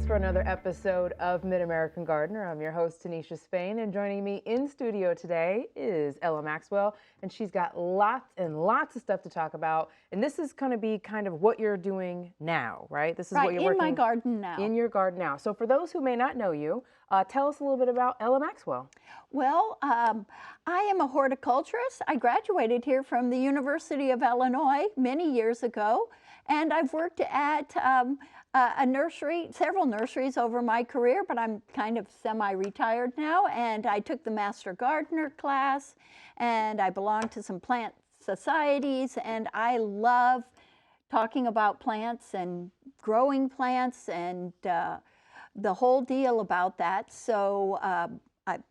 us for another episode of Mid-American Gardener. I'm your host, Tinisha Spain, and joining me in studio today is Ella Maxwell, and she's got lots and lots of stuff to talk about. And this is going to be kind of what you're doing now, right? This is what you're working in my garden now. In your garden now. So for those who may not know you, tell us a little bit about Ella Maxwell. Well, I am a horticulturist. I graduated here from the University of Illinois many years ago, and I've worked at a nursery, several nurseries over my career, but I'm kind of semi-retired now, and I took the Master Gardener class, and I belong to some plant societies, and I love talking about plants and growing plants and the whole deal about that. So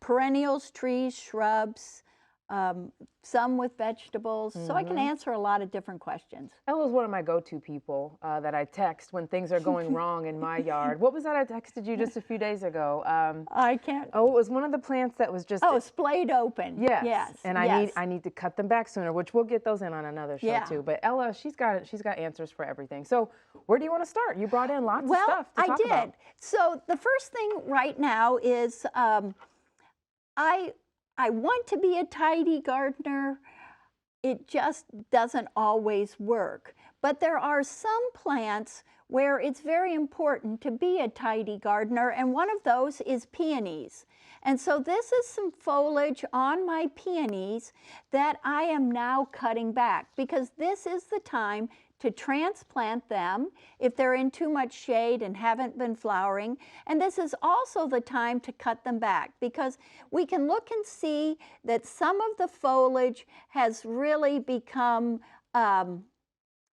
perennials, trees, shrubs, some with vegetables, so I can answer a lot of different questions. Ella's one of my go-to people that I text when things are going wrong in my yard. What was that I texted you just a few days ago? I can't. Oh, it was one of the plants that was just... Oh, splayed open. Yes. Yes. And yes. I need to cut them back sooner, which we'll get those in on another show too. But Ella, she's got answers for everything. So where do you want to start? You brought in lots of stuff to talk about. I did. So the first thing right now is I want to be a tidy gardener. It just doesn't always work. But there are some plants where it's very important to be a tidy gardener, and one of those is peonies. And so this is some foliage on my peonies that I am now cutting back, because this is the time to transplant them if they're in too much shade and haven't been flowering. And this is also the time to cut them back, because we can look and see that some of the foliage has really become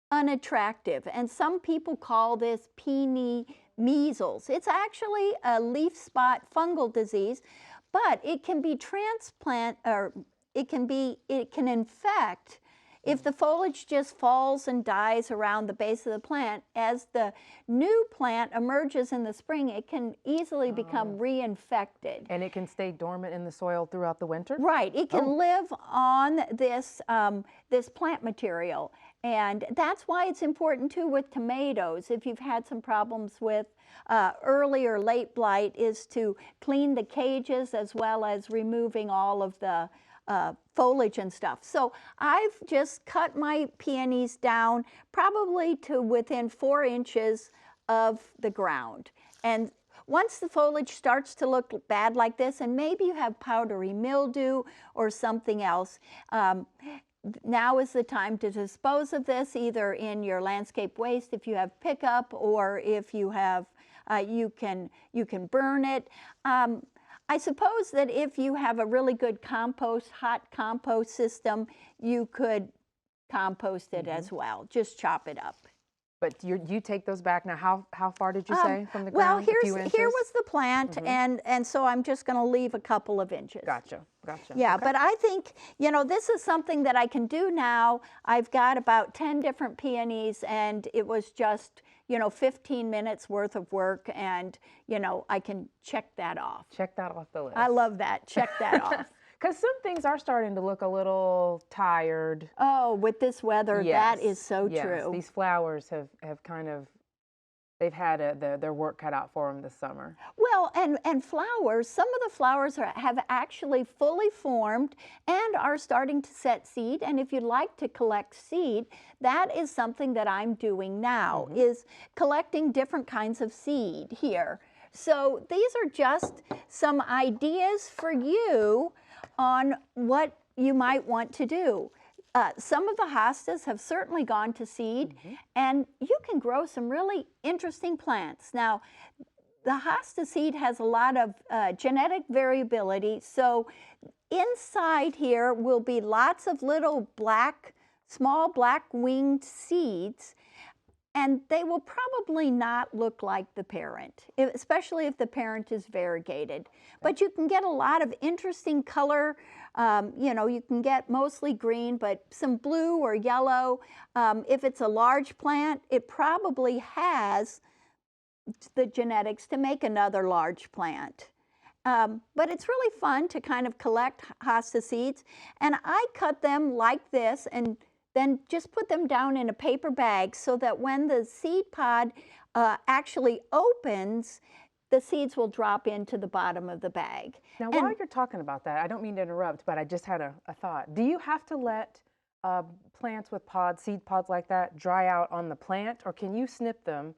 unattractive. And some people call this peony measles. It's actually a leaf spot fungal disease, but it can be it can infect if the foliage just falls and dies around the base of the plant. As the new plant emerges in the spring, it can easily become reinfected. And it can stay dormant in the soil throughout the winter? Right. It can live on this, this plant material. And that's why it's important too with tomatoes. If you've had some problems with early or late blight, is to clean the cages as well as removing all of the foliage and stuff. So I've just cut my peonies down probably to within 4 inches of the ground. And once the foliage starts to look bad like this, and maybe you have powdery mildew or something else, now is the time to dispose of this, either in your landscape waste if you have pickup, or if you have, you can burn it. I suppose that if you have a really good compost, hot compost system, you could compost it as well. Just chop it up. But you take those back now. How far did you say from the ground? Well, here was the plant, and so I'm just going to leave a couple of inches. Gotcha, gotcha. Yeah, okay. But I think, you know, this is something that I can do now. I've got about 10 different peonies, and it was just, you know, 15 minutes worth of work, and, you know, I can check that off. Check that off the list. I love that. Check that off. Because some things are starting to look a little tired. Oh, with this weather, that is so true. These flowers have kind of, they've had their work cut out for them this summer. Well, and flowers, some of the flowers have actually fully formed and are starting to set seed. And if you'd like to collect seed, that is something that I'm doing now, is collecting different kinds of seed here. So these are just some ideas for you on what you might want to do. Some of the hostas have certainly gone to seed, and you can grow some really interesting plants. Now, the hosta seed has a lot of genetic variability, so inside here will be lots of little small black winged seeds, and they will probably not look like the parent, especially if the parent is variegated. But you can get a lot of interesting color. You know, you can get mostly green, but some blue or yellow. If it's a large plant, it probably has the genetics to make another large plant. But it's really fun to kind of collect hosta seeds. And I cut them like this and then just put them down in a paper bag so that when the seed pod actually opens, the seeds will drop into the bottom of the bag. Now, while you're talking about that, I don't mean to interrupt, but I just had a thought. Do you have to let plants with pods, seed pods like that, dry out on the plant, or can you snip them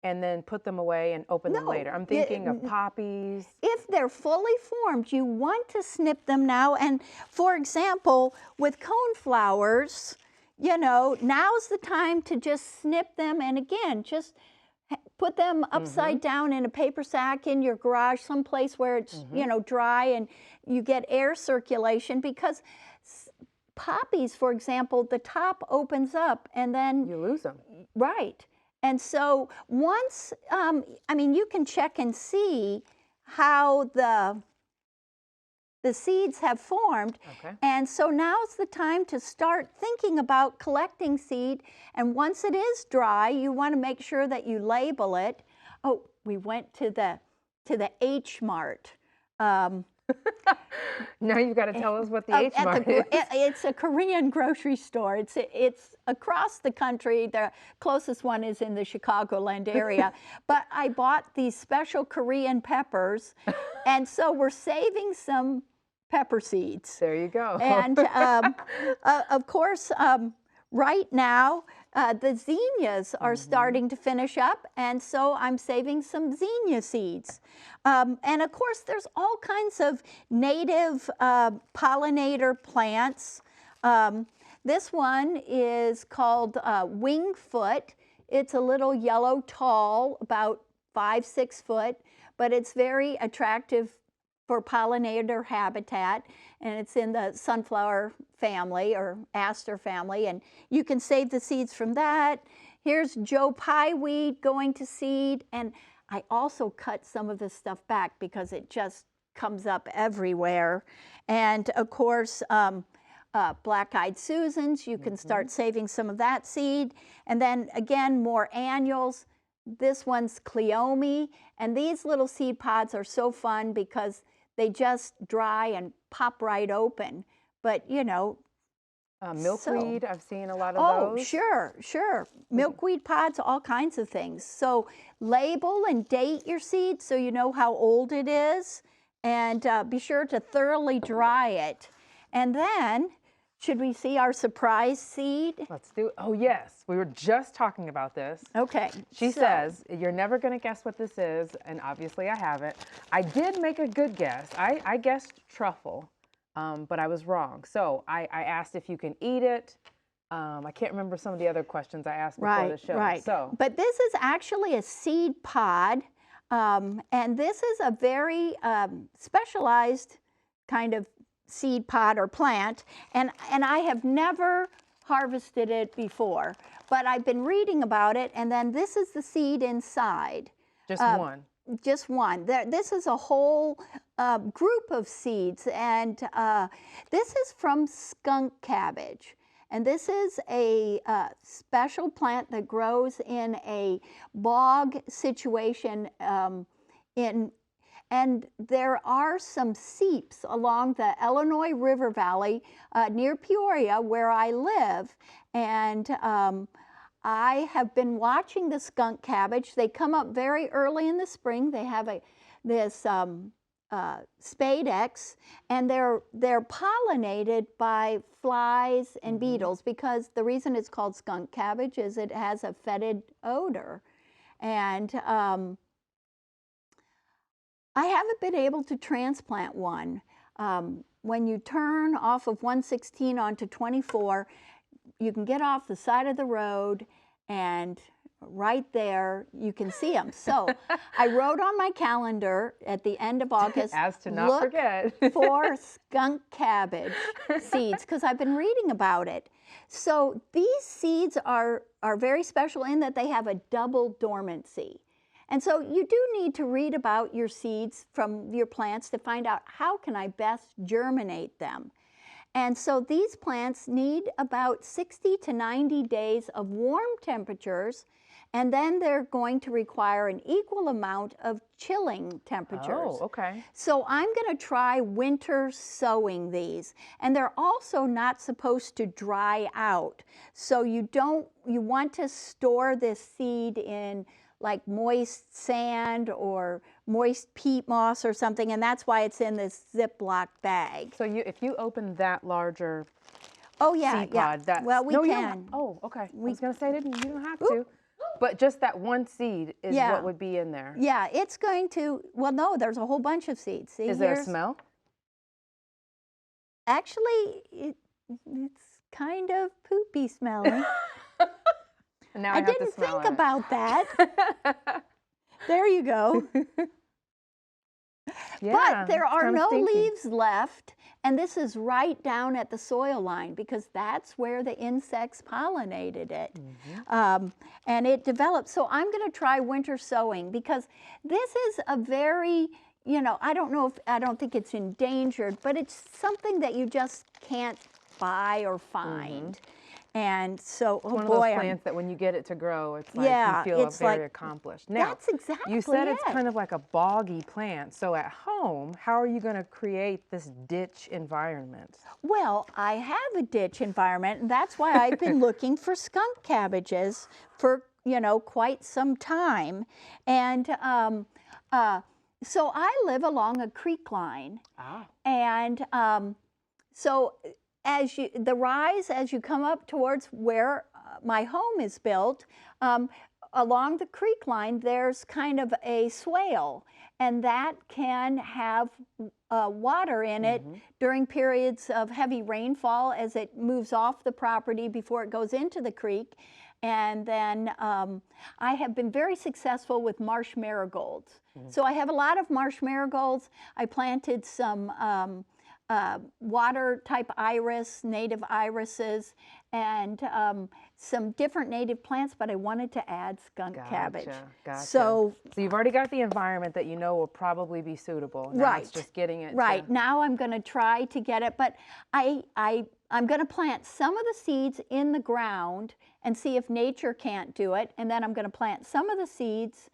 and then put them away and open them later? I'm thinking of poppies. If they're fully formed, you want to snip them now. And for example, with coneflowers, you know, now's the time to just snip them. And again, just put them upside down in a paper sack in your garage, someplace where it's, you know, dry and you get air circulation, because poppies, for example, the top opens up and then you lose them. Right. And so once, I mean, you can check and see how the seeds have formed. Okay. And so now's the time to start thinking about collecting seed. And once it is dry, you want to make sure that you label it. Oh, we went to the H Mart. Now you've got to tell us what the H Mart is. It's a Korean grocery store. It's across the country. The closest one is in the Chicagoland area. But I bought these special Korean peppers, and so we're saving some pepper seeds. There you go. And of course, right now, the zinnias are starting to finish up, and so I'm saving some zinnia seeds. And of course, there's all kinds of native pollinator plants. This one is called wingfoot. It's a little yellow tall, about 5-6 foot, but it's very attractive for pollinator habitat, and it's in the sunflower family or aster family, and you can save the seeds from that. Here's Joe Pye weed going to seed, and I also cut some of this stuff back because it just comes up everywhere. And of course, black-eyed Susans, you can start saving some of that seed. And then again, more annuals. This one's Cleome, and these little seed pods are so fun because they just dry and pop right open. But you know, milkweed, I've seen a lot of those. Oh, sure. Milkweed pods, all kinds of things. So label and date your seed so you know how old it is, and be sure to thoroughly dry it. And then, should we see our surprise seed? Let's do it. Oh, yes. We were just talking about this. Okay. She says, you're never going to guess what this is, and obviously I haven't. I did make a good guess. I guessed truffle, but I was wrong. So I asked if you can eat it. I can't remember some of the other questions I asked before the show. Right. So. But this is actually a seed pod, and this is a very specialized kind of seed pod or plant, and I have never harvested it before, but I've been reading about it, and then this is the seed inside. Just one? Just one. This is a whole group of seeds, and this is from skunk cabbage. And this is a special plant that grows in a bog situation and there are some seeps along the Illinois River Valley near Peoria, where I live. And I have been watching the skunk cabbage. They come up very early in the spring. They have this spadex, and they're pollinated by flies and beetles, because the reason it's called skunk cabbage is it has a fetid odor. And I haven't been able to transplant one. When you turn off of 116 onto 24, you can get off the side of the road, and right there you can see them. So I wrote on my calendar at the end of August, as to not forget, for skunk cabbage seeds, because I've been reading about it. So these seeds are very special in that they have a double dormancy. And so you do need to read about your seeds from your plants to find out how can I best germinate them. And so these plants need about 60 to 90 days of warm temperatures, and then they're going to require an equal amount of chilling temperatures. Oh, okay. So I'm going to try winter sowing these, and they're also not supposed to dry out. So you want to store this seed in like moist sand or moist peat moss or something, and that's why it's in this Ziploc bag. So if you open that larger Oh yeah, seed yeah. pod, that's Well, we no, you can. don't. Oh, okay. I We- was gonna say you don't have Oop. to, but just that one seed is Yeah. what would be in there. Yeah, it's going to. Well, no, there's a whole bunch of seeds. See, Is there a here's- smell? Actually, it's kind of poopy smelling. Now I have to didn't smell think it. about that. There you go. Yeah, But there it's are kinda no stinky. leaves left, and this is right down at the soil line because that's where the insects pollinated it. And it developed. So I'm going to try winter sowing because this is a very, I don't think it's endangered, but it's something that you just can't buy or find. And so, oh One of boy, those plants that when you get it to grow, it's like Yeah, you feel it's very like- accomplished. Now, that's exactly you said it's it. kind of like a boggy plant. So at home, how are you going to create this ditch environment? Well, I have a ditch environment, and that's why I've been looking for skunk cabbages for, quite some time. And so I live along a creek line. Ah. And so as you come up towards where my home is built, along the creek line, there's kind of a swale, and that can have water in it during periods of heavy rainfall as it moves off the property before it goes into the creek. And then I have been very successful with marsh marigolds. So I have a lot of marsh marigolds. I planted some water type iris, native irises, and some different native plants, but I wanted to add skunk cabbage. Gotcha. So you've already got the environment that you know will probably be suitable. Now Right. It's just getting it. Right, now I'm going to try to get it, but I'm going to plant some of the seeds in the ground and see if nature can't do it, and then I'm going to plant some of the seeds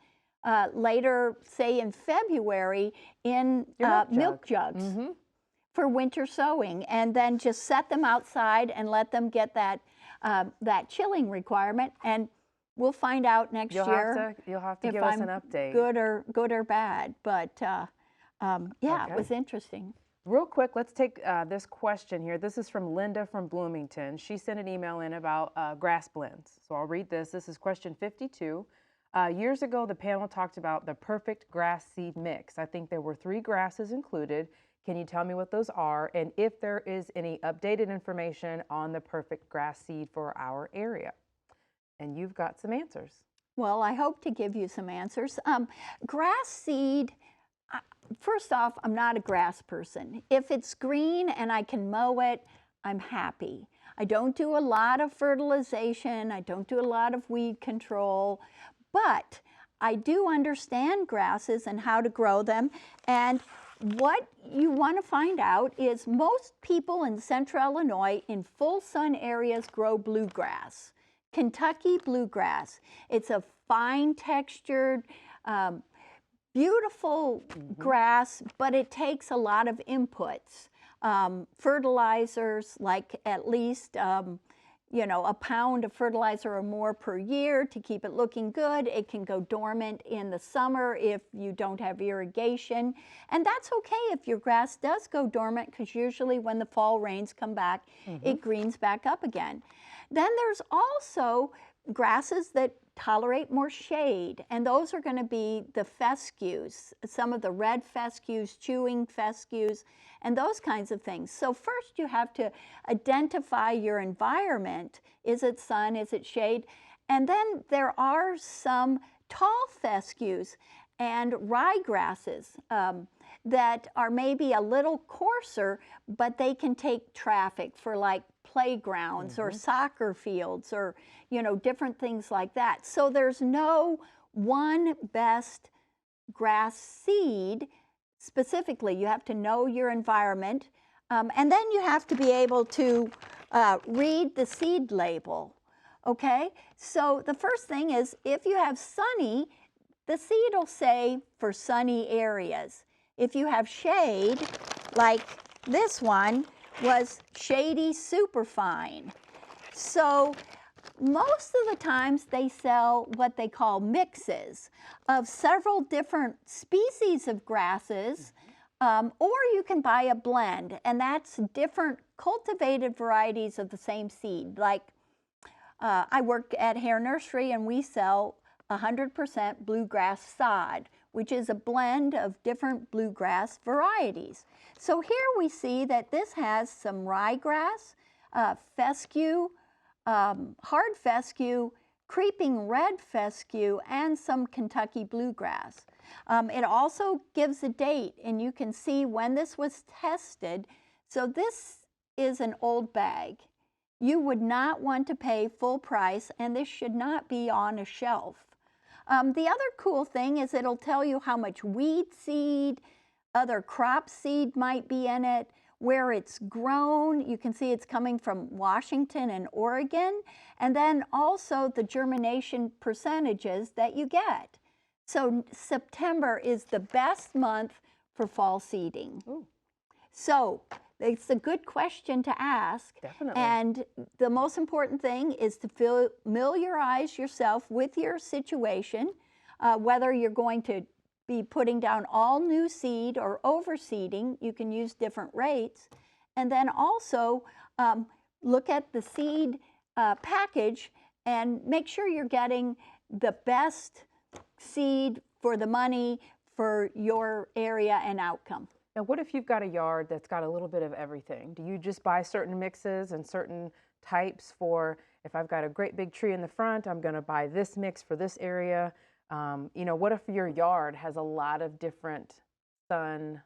later, say in February, in milk jugs for winter sowing, and then just set them outside and let them get that chilling requirement, and we'll find out next year. You'll have to if give us I'm an update. good or bad, but yeah, Okay. it was interesting. Real quick, let's take this question here. This is from Linda from Bloomington. She sent an email in about grass blends. So I'll read this. This is question 52. Years ago, the panel talked about the perfect grass seed mix. I think there were 3 grasses included. Can you tell me what those are and if there is any updated information on the perfect grass seed for our area? And you've got some answers. Well, I hope to give you some answers. Grass seed, first off, I'm not a grass person. If it's green and I can mow it, I'm happy. I don't do a lot of fertilization. I don't do a lot of weed control, but I do understand grasses and how to grow them. And what you want to find out is most people in central Illinois in full sun areas grow bluegrass, Kentucky bluegrass. It's a fine textured, beautiful grass, but it takes a lot of inputs. Fertilizers, like at least a pound of fertilizer or more per year to keep it looking good. It can go dormant in the summer if you don't have irrigation. And that's okay if your grass does go dormant, because usually when the fall rains come back, it greens back up again. Then there's also grasses that tolerate more shade, and those are going to be the fescues, some of the red fescues, chewing fescues, and those kinds of things. So first you have to identify your environment. Is it sun? Is it shade? And then there are some tall fescues and ryegrasses that are maybe a little coarser, but they can take traffic for like playgrounds or soccer fields or different things like that. So there's no one best grass seed specifically. You have to know your environment, and then you have to be able to read the seed label. Okay, so the first thing is, if you have sunny, the seed will say for sunny areas. If you have shade, like this one was shady superfine. So Most of the times they sell what they call mixes of several different species of grasses, or you can buy a blend, and that's different cultivated varieties of the same seed. Like I work at Hare Nursery, and we sell 100% bluegrass sod, which is a blend of different bluegrass varieties. So here we see that this has some ryegrass, fescue, hard fescue, creeping red fescue, and some Kentucky bluegrass. It also gives a date, and you can see when this was tested. So this is an old bag. You would not want to pay full price, and this should not be on a shelf. The other cool thing is it'll tell you how much weed seed, other crop seed might be in it, where it's grown. You can see it's coming from Washington and Oregon, and then also the germination percentages that you get. So September is the best month for fall seeding. Ooh. So it's a good question to ask. Definitely. And the most important thing is to familiarize yourself with your situation, whether you're going to be putting down all new seed or overseeding. You can use different rates. And then also look at the seed package and make sure you're getting the best seed for the money for your area and outcome. Now, what if you've got a yard that's got a little bit of everything? Do you just buy certain mixes and certain types for, if I've got a great big tree in the front, I'm going to buy this mix for this area? You know, what if your yard has a lot of different sun?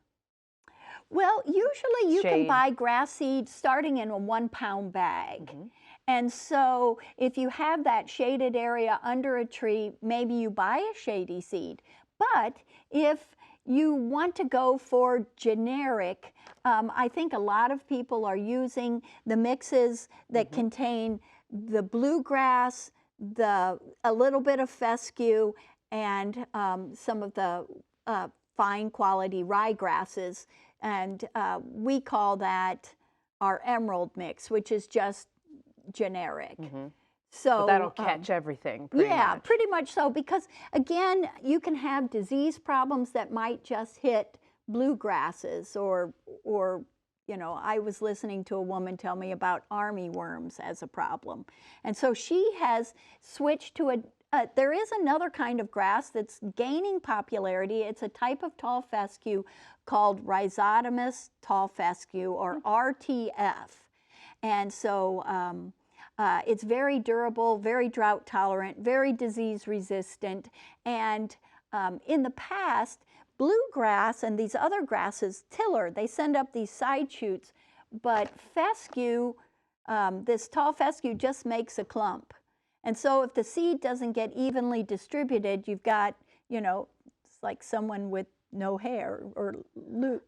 Well, usually you can Shade. buy grass seed starting in a 1-pound bag. And so if you have that shaded area under a tree, maybe you buy a shady seed. But if you want to go for generic, I think a lot of people are using the mixes that contain the bluegrass, a little bit of fescue, and some of the fine quality ryegrasses. And we call that our emerald mix, which is just generic. So But that'll catch everything pretty much. pretty much so, because again, you can have disease problems that might just hit bluegrasses, or you know, I was listening to a woman tell me about army worms as a problem. And so she has switched to there is another kind of grass that's gaining popularity. It's a type of tall fescue called Rhizotomous tall fescue, or RTF. And so it's very durable, very drought tolerant, very disease resistant. And in the past, bluegrass and these other grasses, tiller, they send up these side shoots, but fescue, this tall fescue just makes a clump. And so if the seed doesn't get evenly distributed, you've got, you know, it's like someone with no hair, or not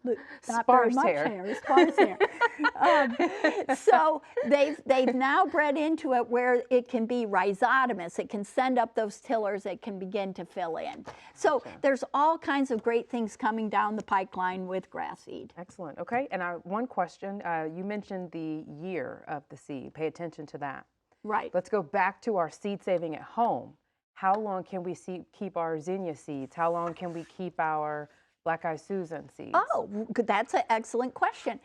Sparse very much hair. sparse hair. So they've now bred into it where it can be rhizotomous. It can send up those tillers. It can begin to fill in. So there's all kinds of great things coming down the pipeline with grass seed. Excellent. Okay. And one question, you mentioned the year of the seed. Pay attention to that. Right. Let's go back to our seed saving at home. How long can we keep our zinnia seeds? How long can we keep our Black Eyed Susan seeds? Oh, that's an excellent question.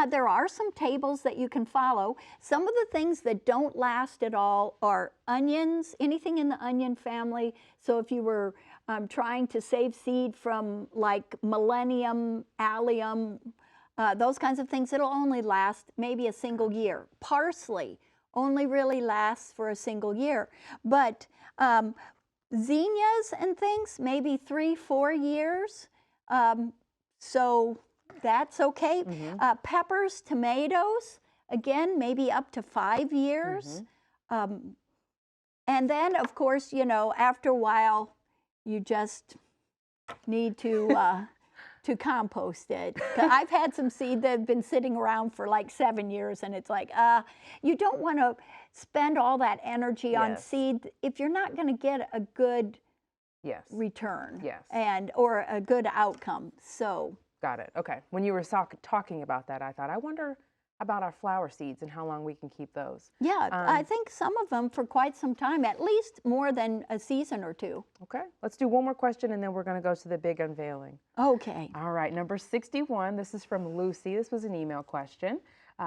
There are some tables that you can follow. Some of the things that don't last at all are onions, anything in the onion family. So if you were trying to save seed from like Millennium, Allium, those kinds of things, it'll only last maybe a single year. Parsley only really lasts for a single year. But zinnias and things, maybe 3-4 years. So that's okay. Peppers, tomatoes, again, maybe up to 5 years. And then, of course, you know, after a while, you just need to compost it. I've had some seed that have been sitting around for like 7 years, and it's like, you don't want to spend all that energy on seed if you're not going to get a good return or a good outcome. So got it. Okay. When you were talking about that, I thought, I wonder about our flower seeds and how long we can keep those? Yeah, I think some of them for quite some time, at least more than a season or two. Okay, let's do one more question and then we're going to go to the big unveiling. Okay. All right, number 61. This is from Lucy. This was an email question.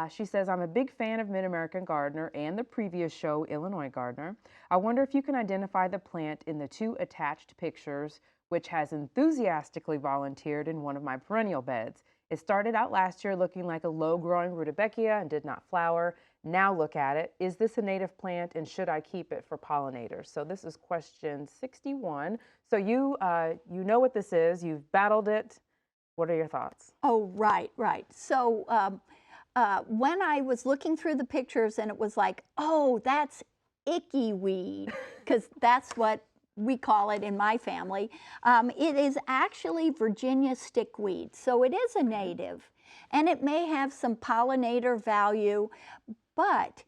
She says, I'm a big fan of Mid-American Gardener and the previous show, Illinois Gardener. I wonder if you can identify the plant in the 2 attached pictures, which has enthusiastically volunteered in one of my perennial beds. It started out last year looking like a low-growing rudbeckia and did not flower. Now look at it. Is this a native plant and should I keep it for pollinators? So this is question 61. So you know what this is. You've battled it. What are your thoughts? Oh, right, right. So when I was looking through the pictures and it was like, oh, that's icky weed, because that's what we call it in my family. It is actually Virginia stickweed. So it is a native and it may have some pollinator value, but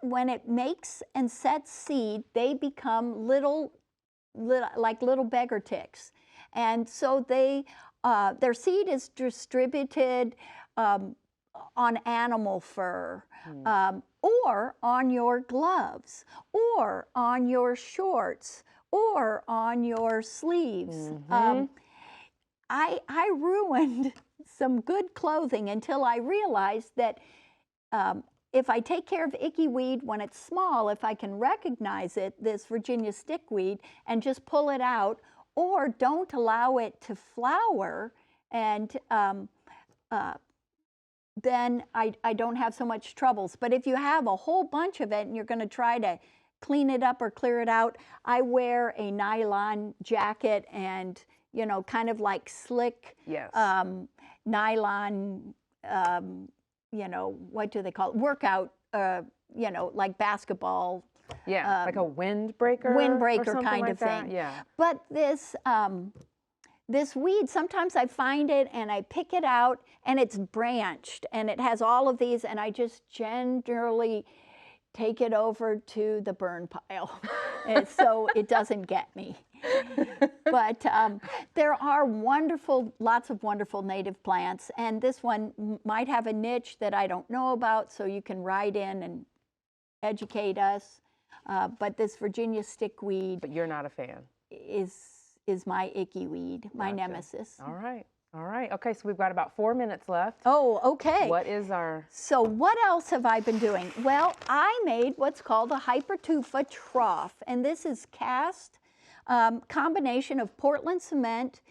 when it makes and sets seed, they become like little beggar ticks. And so their seed is distributed on animal fur, or on your gloves, or on your shorts, or on your sleeves. I ruined some good clothing until I realized that if I take care of icky weed when it's small, if I can recognize it, this Virginia stickweed, and just pull it out, or don't allow it to flower, and then I don't have so much troubles. But if you have a whole bunch of it and you're going to try to clean it up or clear it out, I wear a nylon jacket and, you know, kind of like slick nylon, you know, what do they call it? Workout, you know, like basketball. Yeah, like a windbreaker. Windbreaker kind of thing. Yeah. But this weed, sometimes I find it and I pick it out and it's branched and it has all of these, and I just generally take it over to the burn pile and so it doesn't get me. But there are lots of wonderful native plants, and this one might have a niche that I don't know about, so you can write in and educate us. But this Virginia stickweed, but you're not a fan, is my icky weed, my nemesis. All right. All right. Okay, so we've got about 4 minutes left. Oh, okay. What is our... So what else have I been doing? Well, I made what's called a Hypertufa Trough, and this is cast combination of Portland cement,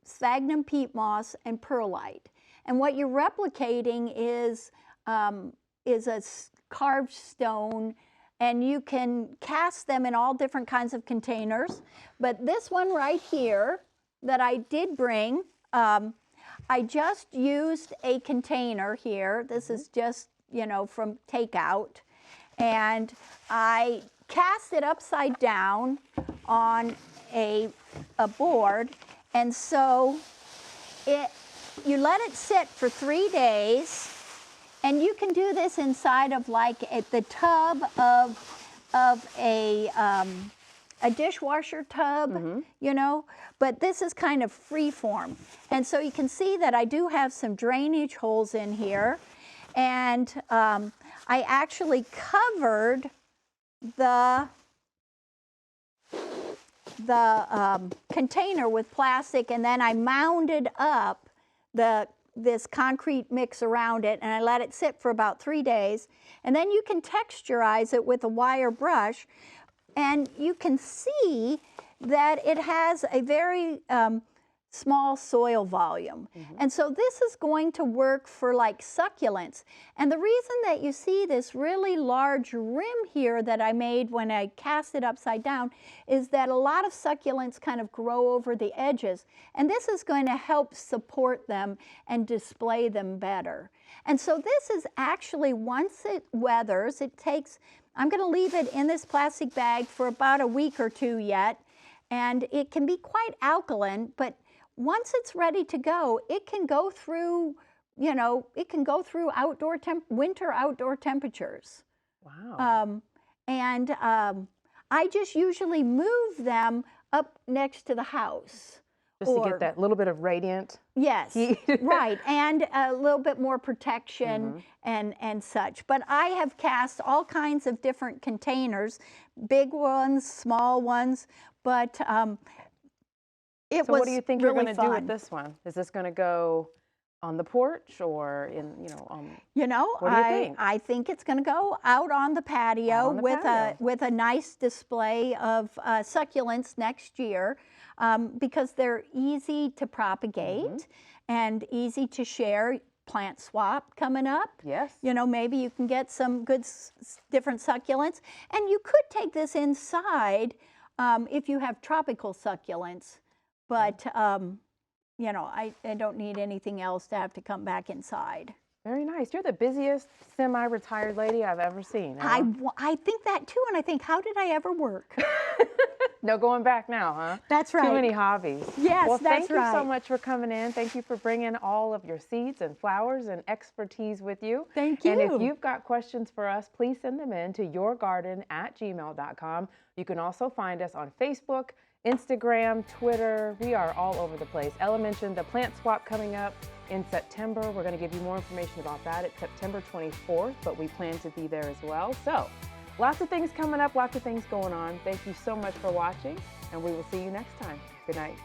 sphagnum peat moss, and perlite. And what you're replicating is a carved stone, and you can cast them in all different kinds of containers. But this one right here that I did bring, I just used a container here. This is just, you know, from takeout. And I cast it upside down on a board. And so you let it sit for 3 days. And you can do this inside of like the tub of a dishwasher tub, you know, but this is kind of free form. And so you can see that I do have some drainage holes in here. And I actually covered the container with plastic, and then I mounded up this concrete mix around it, and I let it sit for about 3 days. And then you can texturize it with a wire brush, and you can see that it has a very small soil volume. And so this is going to work for like succulents. And the reason that you see this really large rim here that I made when I cast it upside down is that a lot of succulents kind of grow over the edges. And this is going to help support them and display them better. And so this is actually, once it weathers, it takes, I'm going to leave it in this plastic bag for about a week or 2 yet. And it can be quite alkaline, but once it's ready to go, it can go through, you know, it can go through winter outdoor temperatures. Wow. I just usually move them up next to the house Just to get that little bit of radiant yes, heat. right, and a little bit more protection and such. But I have cast all kinds of different containers, big ones, small ones, but it was really fun. So what do you think you're going to do with this one? Is this going to go on the porch or in, what do you think? I think it's going to go out on the patio with a nice display of succulents next year, because they're easy to propagate and easy to share. Plant swap coming up. Yes. Maybe you can get some good different succulents, and you could take this inside if you have tropical succulents, but I don't need anything else to have to come back inside. Very nice. You're the busiest semi-retired lady I've ever seen. I think that too, and I think, how did I ever work? No going back now, huh? That's right. Too many hobbies. Yes, well, that's right. Thank you so much for coming in. Thank you for bringing all of your seeds and flowers and expertise with you. Thank you. And if you've got questions for us, please send them in to yourgarden@gmail.com. You can also find us on Facebook, Instagram, Twitter. We are all over the place. Ella mentioned the plant swap coming up in September. We're going to give you more information about that. It's September 24th, but we plan to be there as well. So lots of things coming up, lots of things going on. Thank you so much for watching, and we will see you next time. Good night.